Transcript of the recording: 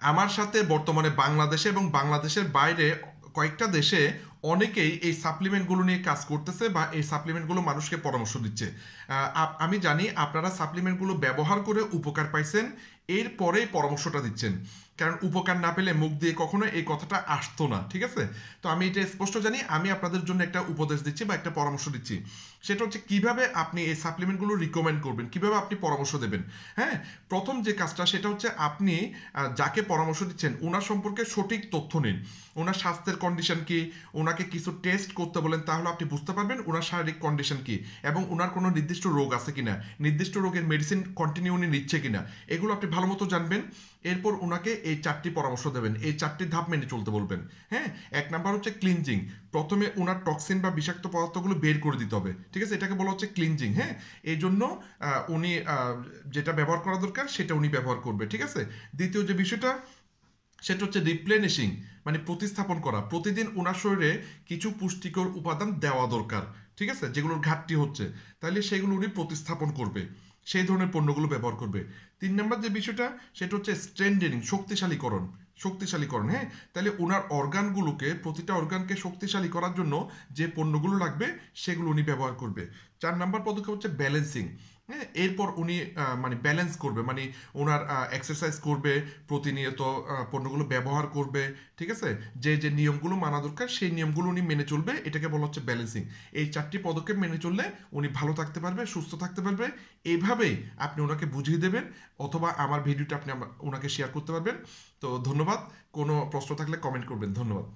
আমার সাথে বর্তমানে বাংলাদেশে এবং বাংলাদেশের বাইরে কয়েকটা দেশে অনেকেই এই সাপ্লিমেন্টগুলো নিয়ে কাজ করতেছে বা এই সাপ্লিমেন্টগুলো মানুষকে পরামর্শ দিচ্ছে। আমি জানি আপনারা সাপ্লিমেন্টগুলো ব্যবহার করে উপকার পাইছেন, এরপরেই পরামর্শটা দিচ্ছেন, কারণ উপকার না পেলে মুখ দিয়ে কখনো এই কথাটা আসতো না, ঠিক আছে? তো আমি এটা স্পষ্ট জানি, আমি আপনাদের জন্য একটা উপদেশ দিচ্ছি বা একটা পরামর্শ দিচ্ছি। সেটা হচ্ছে কিভাবে আপনি এই সাপ্লিমেন্টগুলো রিকমেন্ড করবেন, কিভাবে আপনি পরামর্শ দেবেন। হ্যাঁ, প্রথম যে কাজটা সেটা হচ্ছে আপনি যাকে পরামর্শ দিচ্ছেন ওনার সম্পর্কে সঠিক তথ্য নিন। ওনার স্বাস্থ্যের কন্ডিশন কি, ওনাকে কিছু টেস্ট করতে বলেন, তাহলে আপনি বুঝতে পারবেন ওনার শারীরিক কন্ডিশন কি এবং ওনার কোনো নির্দিষ্ট রোগ আছে কিনা, নির্দিষ্ট রোগের মেডিসিন কন্টিনিউ উনি নিচ্ছে কিনা, এগুলো আপনি ভালো মতো জানবেন। এরপর ওনাকে এই 4টি পরামর্শ দেবেন, এই 4টি ধাপ মেনে চলতে বলবেন। হ্যাঁ, 1 নাম্বার হচ্ছে ক্লিনজিং। প্রথমে ওনার টক্সিন বা বিষাক্ত পদার্থগুলো বের করে দিতে হবে, ঠিক আছে? এটাকে বলা হচ্ছে ক্লিনজিং। হ্যাঁ, এই জন্য উনি যেটা ব্যবহার করা দরকার সেটা উনি ব্যবহার করবে, ঠিক আছে? দ্বিতীয় যে বিষয়টা সেটা হচ্ছে রিপ্লেনিশিং, মানে প্রতিস্থাপন করা। প্রতিদিন ওনার শরীরে কিছু পুষ্টিকর উপাদান দেওয়া দরকার, ঠিক আছে, যেগুলোর ঘাটতি হচ্ছে, তাহলে সেগুলো উনি প্রতিস্থাপন করবে, সেই ধরনের পণ্যগুলো ব্যবহার করবে। 3 নাম্বার যে বিষয়টা সেটা হচ্ছে স্ট্রেন্থেনিং, শক্তিশালীকরণ। শক্তিশালীকরণ, হ্যাঁ, তাহলে ওনার অর্গানগুলোকে, প্রতিটা অর্গানকে শক্তিশালী করার জন্য যে পণ্যগুলো লাগবে সেগুলো উনি ব্যবহার করবে। 4 নাম্বার পদক্ষেপ হচ্ছে ব্যালেন্সিং। হ্যাঁ, এরপর উনি মানে ব্যালেন্স করবে, মানে ওনার এক্সারসাইজ করবে, প্রতিনিয়ত পণ্যগুলো ব্যবহার করবে, ঠিক আছে? যে যে নিয়মগুলো মানা দরকার সেই নিয়মগুলো উনি মেনে চলবে, এটাকে বলা হচ্ছে ব্যালেন্সিং। এই 4টি পদক্ষেপ মেনে চললে উনি ভালো থাকতে পারবে, সুস্থ থাকতে পারবে। এইভাবেই আপনি ওনাকে বুঝিয়ে দেবেন, অথবা আমার ভিডিওটা আপনি ওনাকে শেয়ার করতে পারবেন। তো ধন্যবাদ। কোনো প্রশ্ন থাকলে কমেন্ট করবেন। ধন্যবাদ।